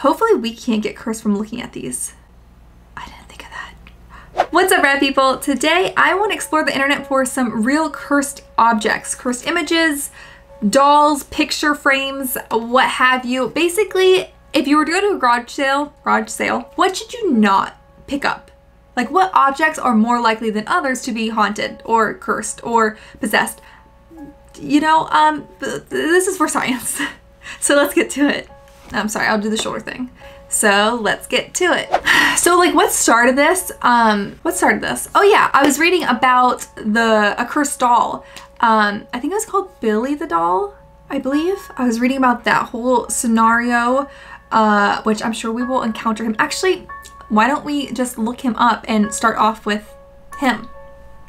Hopefully we can't get cursed from looking at these. I didn't think of that. What's up, rad people? Today I want to explore the internet for some real cursed objects, cursed images, dolls, picture frames, what have you. Basically, if you were to go to a garage sale, what should you not pick up? Like, what objects are more likely than others to be haunted or cursed or possessed? You know, this is for science. So let's get to it. I'm sorry, I'll do the shoulder thing. So let's get to it. So like, what started this? Oh yeah, I was reading about a cursed doll. I think it was called Billy the doll, I believe. I was reading about that whole scenario, which I'm sure we will encounter him. Actually, why don't we just look him up and start off with him?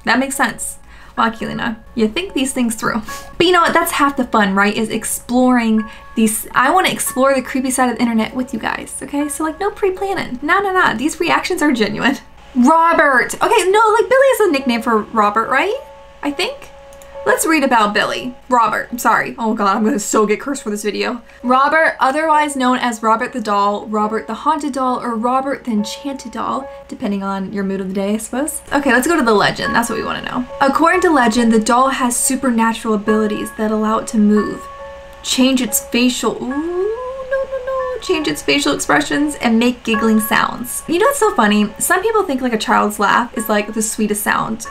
That makes sense. Wow, Kaylena, you think these things through. But you know what, that's half the fun, right? Is exploring these. I want to explore the creepy side of the internet with you guys, okay? So like, no pre-planning. No. These reactions are genuine. Robert. Okay, no, like Billy is a nickname for Robert, right? I think. Let's read about Billy. Robert, I'm sorry. Oh God, I'm gonna so get cursed for this video. Robert, otherwise known as Robert the Doll, Robert the Haunted Doll, or Robert the Enchanted Doll, depending on your mood of the day, I suppose. Okay, let's go to the legend. That's what we want to know. According to legend, the doll has supernatural abilities that allow it to move, change its facial, change its facial expressions, and make giggling sounds. You know what's so funny? Some people think like a child's laugh is like the sweetest sound,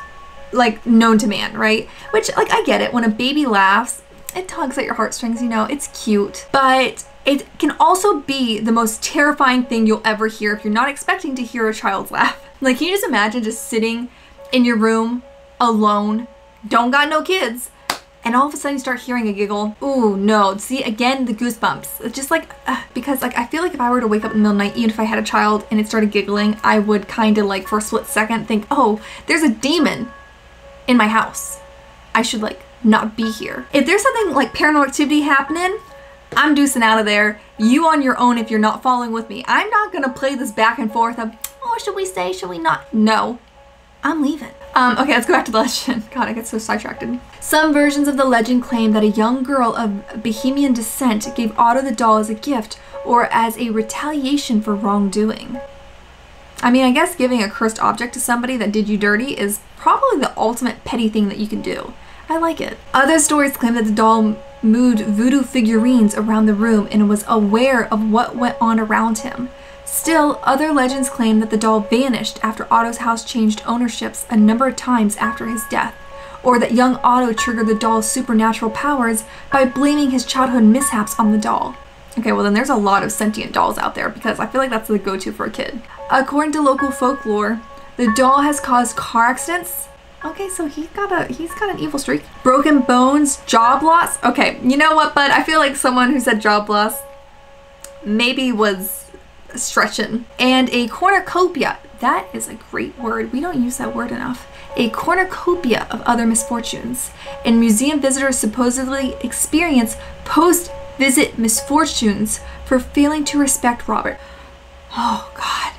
like known to man, right? Which, like, I get it. When a baby laughs, it tugs at your heartstrings, you know, it's cute. But it can also be the most terrifying thing you'll ever hear if you're not expecting to hear a child's laugh. Like, can you just imagine just sitting in your room alone, don't got no kids, and all of a sudden you start hearing a giggle? Ooh, no. See, again, the goosebumps. It's just like, because like, I feel like if I were to wake up in the middle of the night, even if I had a child and it started giggling, I would kind of like for a split second think, oh, there's a demon in my house. I should like not be here. If there's something like paranormal activity happening, I'm deucing out of there. You on your own if you're not following with me. I'm not gonna play this back and forth of, oh, should we stay, should we not? No, I'm leaving. Okay, let's go back to the legend. God, I get so sidetracked. Some versions of the legend claim that a young girl of Bohemian descent gave Otto the doll as a gift or as a retaliation for wrongdoing. I mean, I guess giving a cursed object to somebody that did you dirty is probably the ultimate petty thing that you can do. I like it. Other stories claim that the doll moved voodoo figurines around the room and was aware of what went on around him. Still, other legends claim that the doll vanished after Otto's house changed ownerships a number of times after his death, or that young Otto triggered the doll's supernatural powers by blaming his childhood mishaps on the doll. Okay, well then there's a lot of sentient dolls out there because I feel like that's the go-to for a kid. According to local folklore, the doll has caused car accidents. Okay, so he's got an evil streak. Broken bones, job loss. Okay, you know what, bud? I feel like someone who said job loss maybe was stretching. And a cornucopia. That is a great word. We don't use that word enough. A cornucopia of other misfortunes. And museum visitors supposedly experience post-visit misfortunes for failing to respect Robert. Oh, God.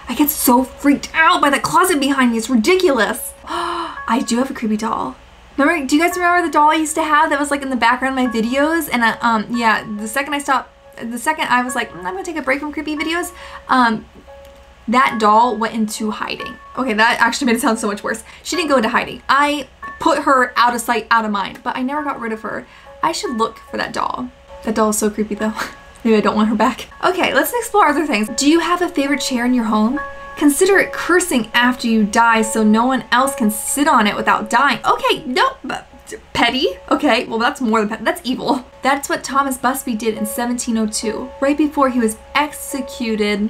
I get so freaked out by the closet behind me. It's ridiculous. I do have a creepy doll. Remember, do you guys remember the doll I used to have that was like in the background of my videos? And yeah, the second I was like, I'm gonna take a break from creepy videos, that doll went into hiding. Okay, that actually made it sound so much worse. She didn't go into hiding. I put her out of sight, out of mind, but I never got rid of her. I should look for that doll. That doll is so creepy though. Maybe I don't want her back. Okay, let's explore other things. Do you have a favorite chair in your home? Consider it cursing after you die so no one else can sit on it without dying. Okay, no, but petty? Okay, well that's more than petty, that's evil. That's what Thomas Busby did in 1702, right before he was executed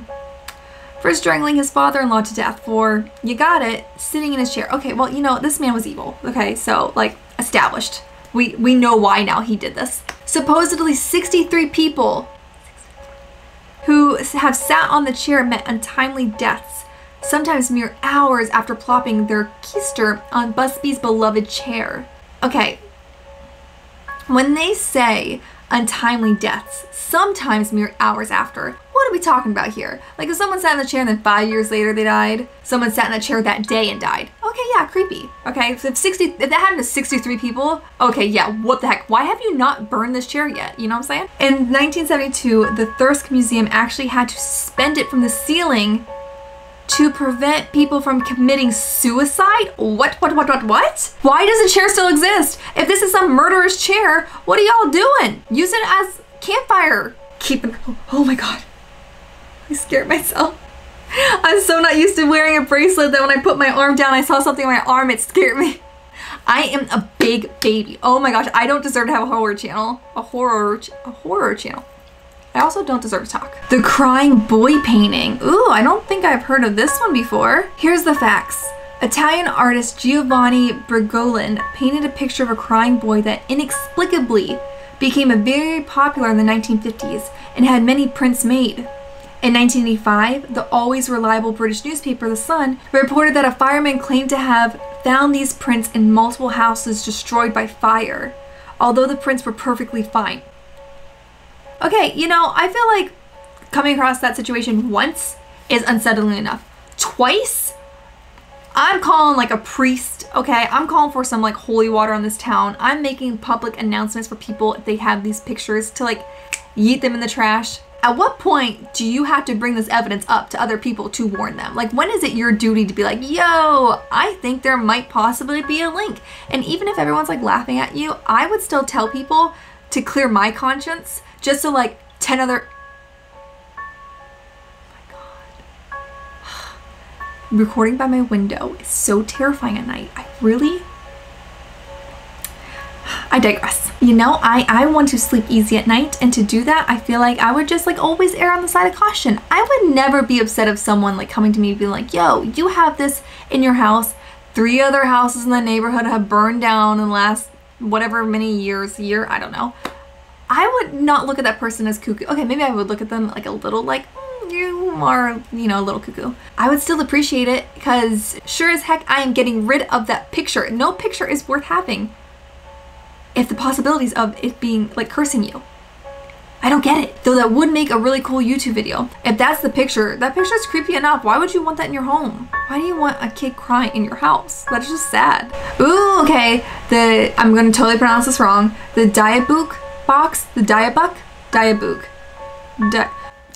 for strangling his father-in-law to death for, you got it, sitting in his chair. Okay, well, you know, this man was evil. Okay, so like established. We know why now he did this. Supposedly 63 people who have sat on the chair met untimely deaths, sometimes mere hours after plopping their keister on Busby's beloved chair. Okay, when they say untimely deaths, sometimes mere hours after, what what are we talking about here? Like if someone sat in the chair and then 5 years later they died, someone sat in that chair that day and died. Okay, yeah, creepy. Okay, so if that happened to 63 people, okay, yeah, what the heck? Why have you not burned this chair yet? You know what I'm saying? In 1972, the Thirsk Museum actually had to suspend it from the ceiling to prevent people from committing suicide? What? Why does the chair still exist? If this is some murderous chair, what are y'all doing? Use it as campfire. Oh my God. I scared myself. I'm so not used to wearing a bracelet that when I put my arm down, I saw something on my arm, it scared me. I am a big baby. Oh my gosh, I don't deserve to have a horror channel. A horror channel. I also don't deserve to talk. The crying boy painting. Ooh, I don't think I've heard of this one before. Here's the facts. Italian artist Giovanni Brigolin painted a picture of a crying boy that inexplicably became very popular in the 1950s and had many prints made. In 1985, the always reliable British newspaper The Sun reported that a fireman claimed to have found these prints in multiple houses destroyed by fire, although the prints were perfectly fine. Okay, you know, I feel like coming across that situation once is unsettling enough. Twice, I'm calling like a priest, okay? I'm calling for some like holy water on this town. I'm making public announcements for people if they have these pictures to like yeet them in the trash. At what point do you have to bring this evidence up to other people to warn them? Like when is it your duty to be like, yo, I think there might possibly be a link. And even if everyone's like laughing at you, I would still tell people to clear my conscience just so like 10 other... Recording by my window is so terrifying at night. I digress. You know, I want to sleep easy at night, and to do that, I feel like I would just like always err on the side of caution. I would never be upset if someone like coming to me and being like, yo, you have this in your house. 3 other houses in the neighborhood have burned down in the last whatever many years, I don't know. I would not look at that person as cuckoo. Okay, maybe I would look at them like a little like, you are, you know, a little cuckoo. I would still appreciate it because sure as heck I am getting rid of that picture. No picture is worth having if the possibilities of it being like cursing you. I don't get it. Though that would make a really cool YouTube video. If that's the picture, that picture is creepy enough. Why would you want that in your home? Why do you want a kid crying in your house? That's just sad. Ooh, okay. I'm gonna totally pronounce this wrong. The Diabook box, the Diabook?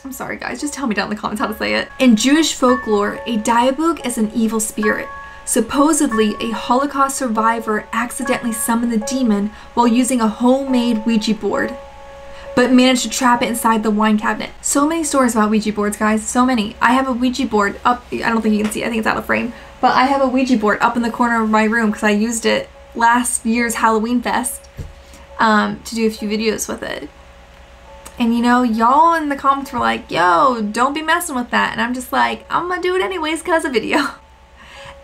I'm sorry guys, just tell me down in the comments how to say it. In Jewish folklore, a Diabook is an evil spirit. Supposedly, a Holocaust survivor accidentally summoned the demon while using a homemade Ouija board, but managed to trap it inside the wine cabinet. So many stories about Ouija boards, guys, so many. I have a Ouija board up, I don't think you can see it, I think it's out of frame, but I have a Ouija board up in the corner of my room because I used it last year's Halloween fest to do a few videos with it. And you know, y'all in the comments were like, yo, don't be messing with that. And I'm just like, I'm gonna do it anyways because of video.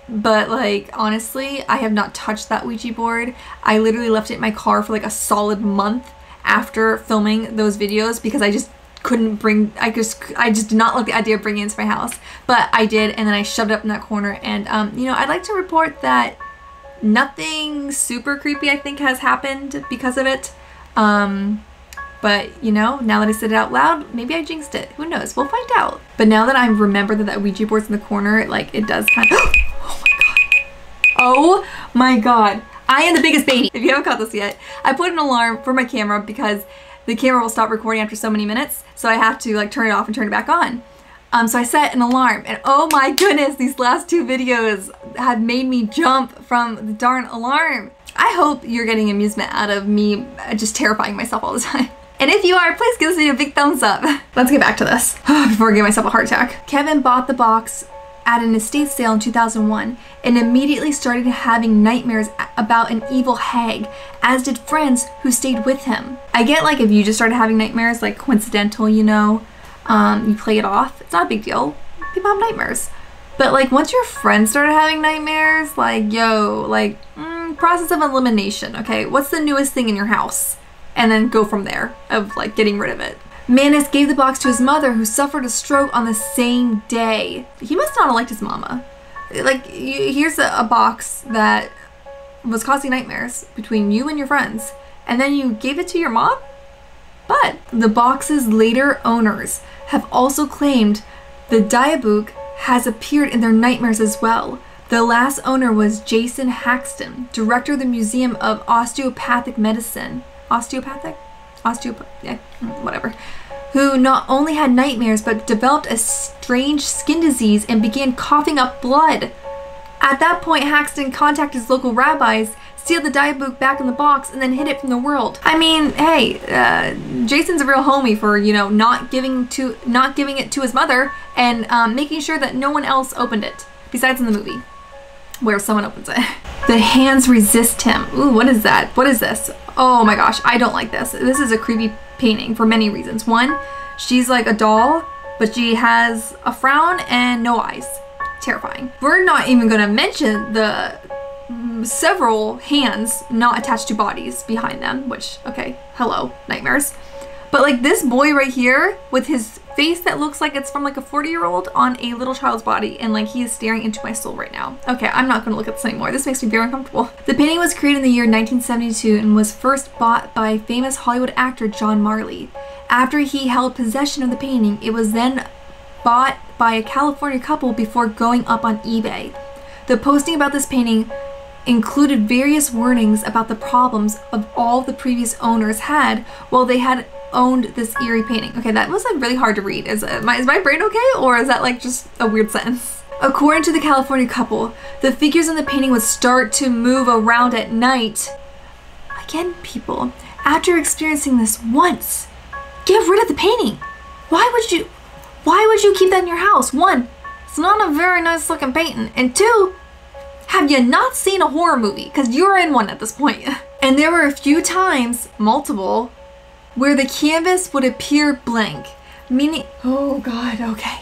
But like, honestly, I have not touched that Ouija board. I literally left it in my car for like a solid month after filming those videos because I just couldn't bring, I just did not like the idea of bringing it into my house. But I did, and then I shoved it up in that corner. And you know, I'd like to report that nothing super creepy I think has happened because of it. But, you know, now that I said it out loud, maybe I jinxed it. Who knows? We'll find out. But now that I remember that that Ouija board's in the corner, like, it does kind of... Oh my god. Oh my god. I am the biggest baby. If you haven't caught this yet, I put an alarm for my camera because the camera will stop recording after so many minutes. So I have to, like, turn it off and turn it back on. So I set an alarm. And oh my goodness, these last 2 videos have made me jump from the darn alarm. I hope you're getting amusement out of me just terrifying myself all the time. And if you are, please give this video a big thumbs up. Let's get back to this before I give myself a heart attack. Kevin bought the box at an estate sale in 2001 and immediately started having nightmares about an evil hag, as did friends who stayed with him. I get like if you just started having nightmares, like coincidental, you know, you play it off. It's not a big deal. People have nightmares. But like once your friends started having nightmares, like yo, like process of elimination, okay? What's the newest thing in your house? And then go from there of like getting rid of it. Manis gave the box to his mother, who suffered a stroke on the same day. He must not have liked his mama. Like, here's a box that was causing nightmares between you and your friends, and then you gave it to your mom? But the box's later owners have also claimed the diabook has appeared in their nightmares as well. The last owner was Jason Haxton, director of the Museum of Osteopathic Medicine. Yeah, whatever. Who not only had nightmares but developed a strange skin disease and began coughing up blood. At that point, Haxton contacted his local rabbis, sealed the diabook back in the box, and then hid it from the world. I mean, hey, Jason's a real homie for, you know, not giving it to his mother and making sure that no one else opened it, besides in the movie, where someone opens it. The hands resist him. Ooh, what is that? What is this? Oh my gosh, I don't like this. This is a creepy painting for many reasons. One, she's like a doll, but she has a frown and no eyes. Terrifying. We're not even gonna mention the several hands not attached to bodies behind them, which, okay, hello, nightmares. But like this boy right here with his face that looks like it's from like a 40-year-old on a little child's body, and like he is staring into my soul right now. Okay, I'm not gonna look at this anymore. This makes me very uncomfortable. The painting was created in the year 1972 and was first bought by famous Hollywood actor John Marley. After he held possession of the painting, it was then bought by a California couple before going up on eBay. The posting about this painting included various warnings about the problems of all the previous owners had while they had owned this eerie painting. Okay, that was like really hard to read. Is my brain okay, or is that like just a weird sentence? According to the California couple, the figures in the painting would start to move around at night. Again, people, after experiencing this once, get rid of the painting. Why would you keep that in your house? One, it's not a very nice looking painting, and two, have you not seen a horror movie? Because you're in one at this point. And there were a few times, multiple, where the canvas would appear blank, meaning, oh God, okay.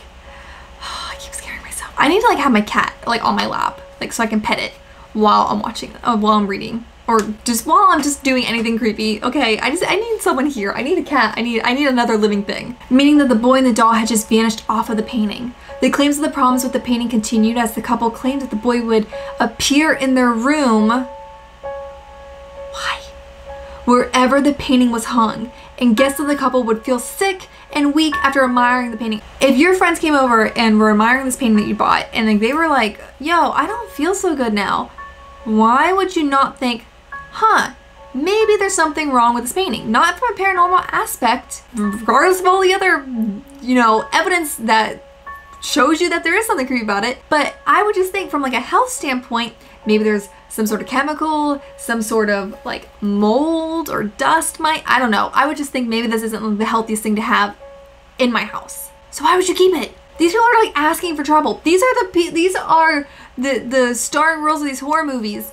Oh, I keep scaring myself. I need to like have my cat like on my lap, like so I can pet it while I'm watching, while I'm reading, or just while I'm just doing anything creepy. Okay, I need someone here. I need a cat. I need another living thing. Meaning that the boy and the doll had just vanished off of the painting. The claims of the problems with the painting continued as the couple claimed that the boy would appear in their room, why? Wherever the painting was hung, and guests of the couple would feel sick and weak after admiring the painting. If your friends came over and were admiring this painting that you bought, and like they were like, yo, I don't feel so good now, why would you not think, huh, maybe there's something wrong with this painting? Not from a paranormal aspect, regardless of all the other, you know, evidence that shows you that there is something creepy about it, but I would just think from like a health standpoint, maybe there's some sort of chemical, some sort of like mold or dust I don't know. I would just think maybe this isn't the healthiest thing to have in my house. So why would you keep it? These people are like asking for trouble. These are the starring roles of these horror movies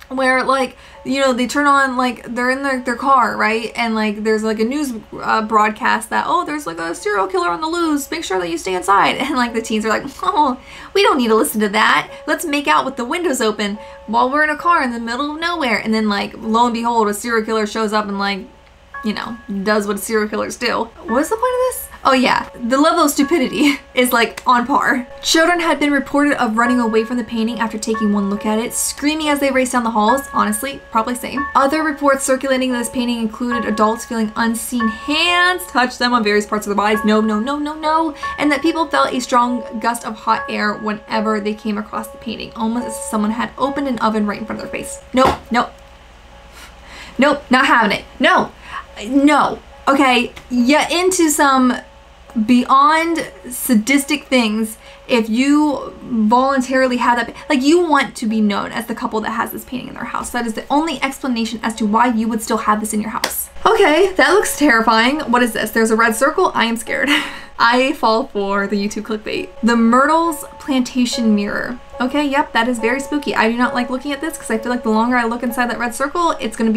where like, you know, they turn on, like, they're in their car, right? And like there's like a news broadcast that, oh, there's like a serial killer on the loose, make sure that you stay inside. And like the teens are like, oh, we don't need to listen to that. Let's make out with the windows open while we're in a car in the middle of nowhere. And then like, lo and behold, a serial killer shows up and like, you know, does what serial killers do. What's the point of this? Oh yeah, the level of stupidity is like on par. Children had been reported of running away from the painting after taking one look at it, screaming as they raced down the halls. Honestly, probably same. Other reports circulating this painting included adults feeling unseen hands touch them on various parts of their bodies. No, no, no, no, no. And that people felt a strong gust of hot air whenever they came across the painting, almost as if someone had opened an oven right in front of their face. Nope, nope. Nope, not having it. No, no. Okay, yeah, into some beyond sadistic things if you voluntarily have that, like, you want to be known as the couple that has this painting in their house. That is the only explanation as to why you would still have this in your house. Okay, that looks terrifying. What is this? There's a red circle. I am scared. I fall for the YouTube clickbait. The Myrtles Plantation mirror. Okay, yep, that is very spooky. I do not like looking at this because I feel like the longer I look inside that red circle, it's gonna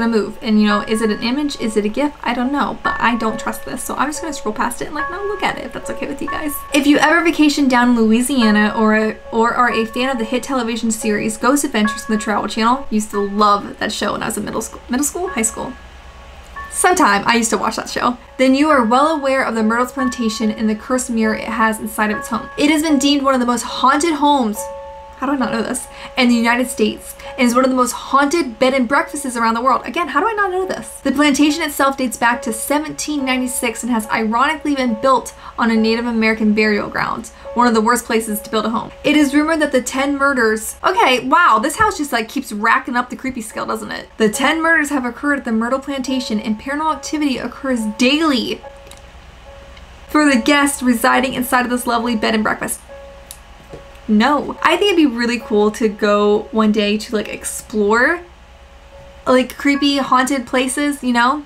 move. And you know, is it an image? Is it a GIF? I don't know, but I don't trust this. So I'm just gonna scroll past it and like not look at it if that's okay with you guys. If you ever vacation down in Louisiana or are a fan of the hit television series Ghost Adventures from the Travel Channel, used to love that show when I was in middle school, high school. Sometime I used to watch that show. Then you are well aware of the Myrtles Plantation and the cursed mirror it has inside of its home. It has been deemed one of the most haunted homes how do I not know this? In the United States, and is one of the most haunted bed and breakfasts around the world. Again, how do I not know this? The plantation itself dates back to 1796 and has ironically been built on a Native American burial ground, one of the worst places to build a home. It is rumored that the 10 murders, okay, wow, this house just like keeps racking up the creepy scale, doesn't it? The 10 murders have occurred at the Myrtle Plantation, and paranormal activity occurs daily for the guests residing inside of this lovely bed and breakfast. No. I think it'd be really cool to go one day to like explore like creepy haunted places, you know?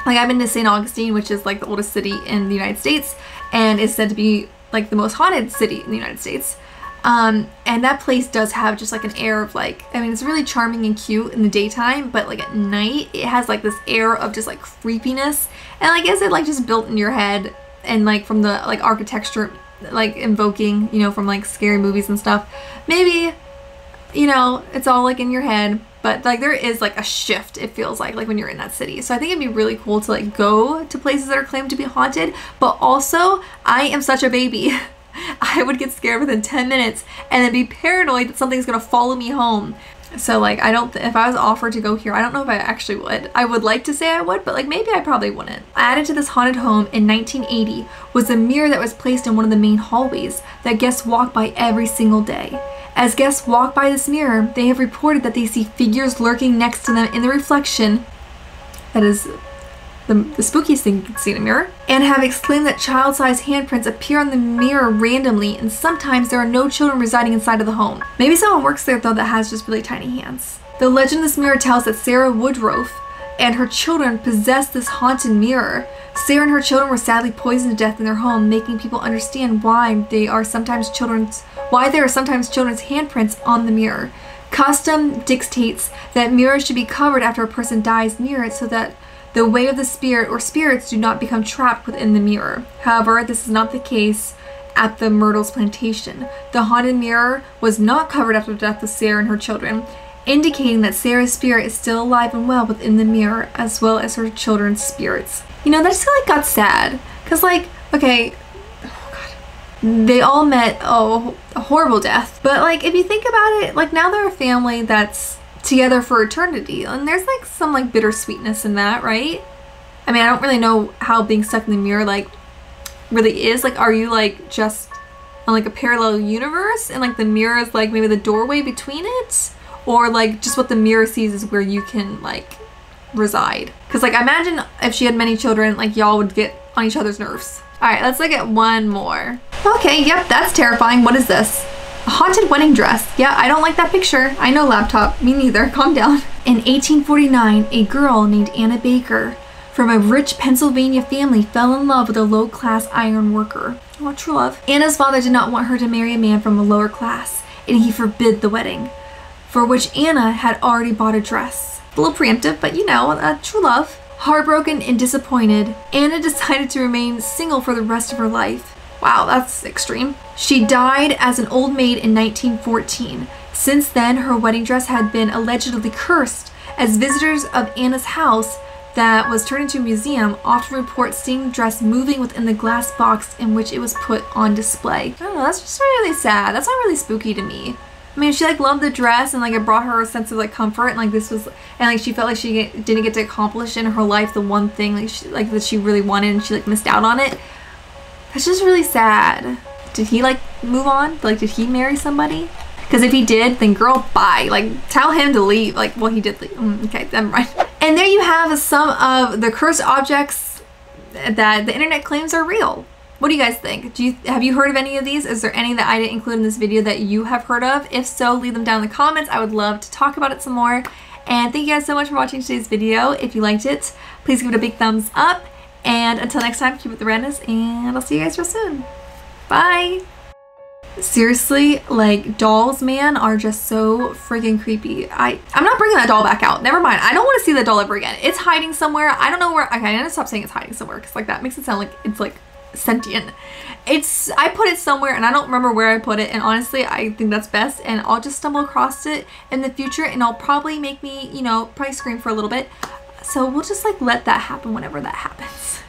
Like I've been to St. Augustine, which is like the oldest city in the United States and is said to be like the most haunted city in the United States. And that place does have just like an air of like, I mean, it's really charming and cute in the daytime, but like at night it has like this air of just like creepiness. And I guess it like just built in your head and like from the like architecture like invoking, you know, from like scary movies and stuff. Maybe, you know, it's all like in your head, but like there is like a shift, it feels like when you're in that city. So I think it'd be really cool to like go to places that are claimed to be haunted, but also I am such a baby. I would get scared within 10 minutes and then be paranoid that something's gonna follow me home. So like I don't, if I was offered to go here, I don't know if I actually would. I would like to say I would, but like maybe I probably wouldn't. Added to this haunted home in 1980 was a mirror that was placed in one of the main hallways that guests walk by every single day. As guests walk by this mirror, they have reported that they see figures lurking next to them in the reflection. That is the spookiest thing you can see in a mirror, and have exclaimed that child-sized handprints appear on the mirror randomly, and sometimes there are no children residing inside of the home. Maybe someone works there though that has just really tiny hands. The legend of this mirror tells that Sarah Woodruff and her children possessed this haunted mirror. Sarah and her children were sadly poisoned to death in their home, making people understand why there are sometimes children's handprints on the mirror. Custom dictates that mirrors should be covered after a person dies near it so that the way of the spirit or spirits do not become trapped within the mirror. However, this is not the case at the Myrtles Plantation. The haunted mirror was not covered after the death of Sarah and her children, indicating that Sarah's spirit is still alive and well within the mirror, as well as her children's spirits. You know, that just like got sad, because like, okay, oh God, they all met a horrible death, but like if you think about it, like now they're a family that's together for eternity, and there's like some like bittersweetness in that, right? I mean, I don't really know how being stuck in the mirror like really is. Like, are you like just on like a parallel universe and like the mirror is like maybe the doorway between it, or like just what the mirror sees is where you can like reside? Because like I imagine if she had many children, like y'all would get on each other's nerves. All right, let's look at one more. Okay, yep, that's terrifying. What is this? A haunted wedding dress. Yeah, I don't like that picture. I know, laptop. Me neither. Calm down. In 1849, a girl named Anna Baker from a rich Pennsylvania family fell in love with a low-class iron worker. Oh, true love. Anna's father did not want her to marry a man from a lower class, and he forbid the wedding, for which Anna had already bought a dress. A little preemptive, but you know, true love. Heartbroken and disappointed, Anna decided to remain single for the rest of her life. Wow, that's extreme. She died as an old maid in 1914. Since then, her wedding dress had been allegedly cursed, as visitors of Anna's house that was turned into a museum often report seeing the dress moving within the glass box in which it was put on display. I don't know, that's just really sad. That's not really spooky to me. I mean, she like loved the dress and like it brought her a sense of like comfort, and like this was, and like she felt like she didn't get to accomplish in her life the one thing like that she really wanted, and she like missed out on it. That's just really sad. Did he like move on? Like, did he marry somebody? Because if he did, then girl, bye. Like, tell him to leave. Like, well, he did leave. Okay, never mind. And there you have some of the cursed objects that the internet claims are real. What do you guys think? Have you heard of any of these? Is there any that I didn't include in this video that you have heard of? If so, leave them down in the comments. I would love to talk about it some more. And thank you guys so much for watching today's video. If you liked it, please give it a big thumbs up. And until next time, keep it the randomness, and I'll see you guys real soon. Bye! Seriously, like, dolls, man, are just so freaking creepy. I'm not bringing that doll back out. Never mind. I don't want to see that doll ever again. It's hiding somewhere. I don't know where. Okay, I'm gonna stop saying it's hiding somewhere, because like that makes it sound like it's like sentient. I put it somewhere and I don't remember where I put it, and honestly I think that's best, and I'll just stumble across it in the future and it'll probably make me, you know, probably scream for a little bit. So we'll just like let that happen whenever that happens.